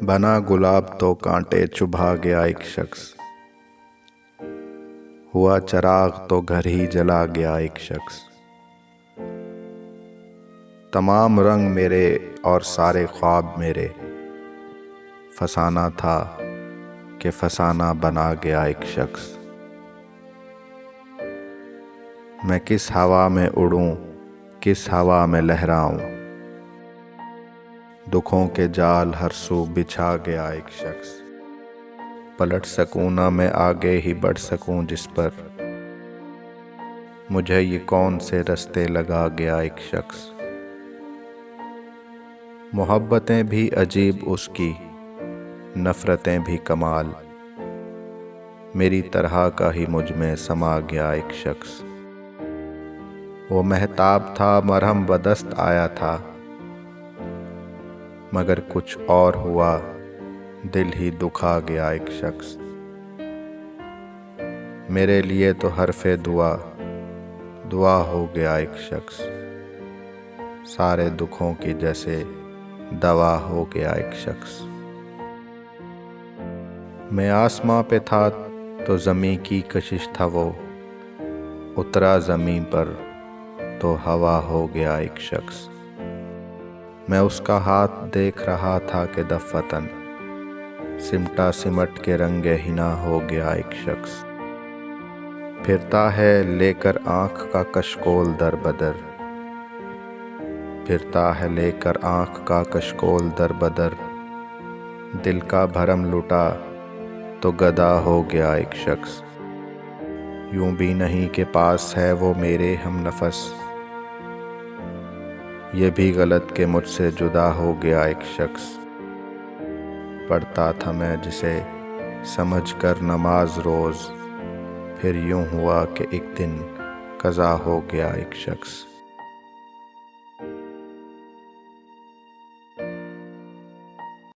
بنا گلاب تو کانٹے چبھا گیا ایک شخص، ہوا چراغ تو گھر ہی جلا گیا ایک شخص۔ تمام رنگ میرے اور سارے خواب میرے، فسانہ تھا کہ فسانہ بنا گیا ایک شخص۔ میں کس ہوا میں اڑوں، کس ہوا میں لہراؤں، دکھوں کے جال ہر سو بچھا گیا ایک شخص۔ پلٹ سکوں نہ میں آگے ہی بڑھ سکوں جس پر، مجھے یہ کون سے رستے لگا گیا ایک شخص۔ محبتیں بھی عجیب اس کی، نفرتیں بھی کمال، میری طرح کا ہی مجھ میں سما گیا ایک شخص۔ وہ مہتاب تھا مرہم بدست آیا تھا، مگر کچھ اور ہوا دل ہی دکھا گیا ایک شخص۔ میرے لیے تو حرف دعا دعا ہو گیا ایک شخص، سارے دکھوں کی جیسے دوا ہو گیا ایک شخص۔ میں آسماں پہ تھا تو زمیں کی کشش تھا وہ، اترا زمیں پر تو ہوا ہو گیا ایک شخص۔ میں اس کا ہاتھ دیکھ رہا تھا کہ دفعتاً سمٹا سمٹ کے رنگ حنا ہو گیا ایک شخص۔ پھرتا ہے لے کر آنکھ کا کشکول در بدر، پھرتا ہے لے کر آنکھ کا کشکول در بدر، دل کا بھرم لٹا تو گدا ہو گیا ایک شخص۔ یوں بھی نہیں کہ پاس ہے وہ میرے ہم نفس، یہ بھی غلط کہ مجھ سے جدا ہو گیا ایک شخص۔ پڑھتا تھا میں جسے سمجھ کر نماز روز، پھر یوں ہوا کہ ایک دن قضا ہو گیا ایک شخص۔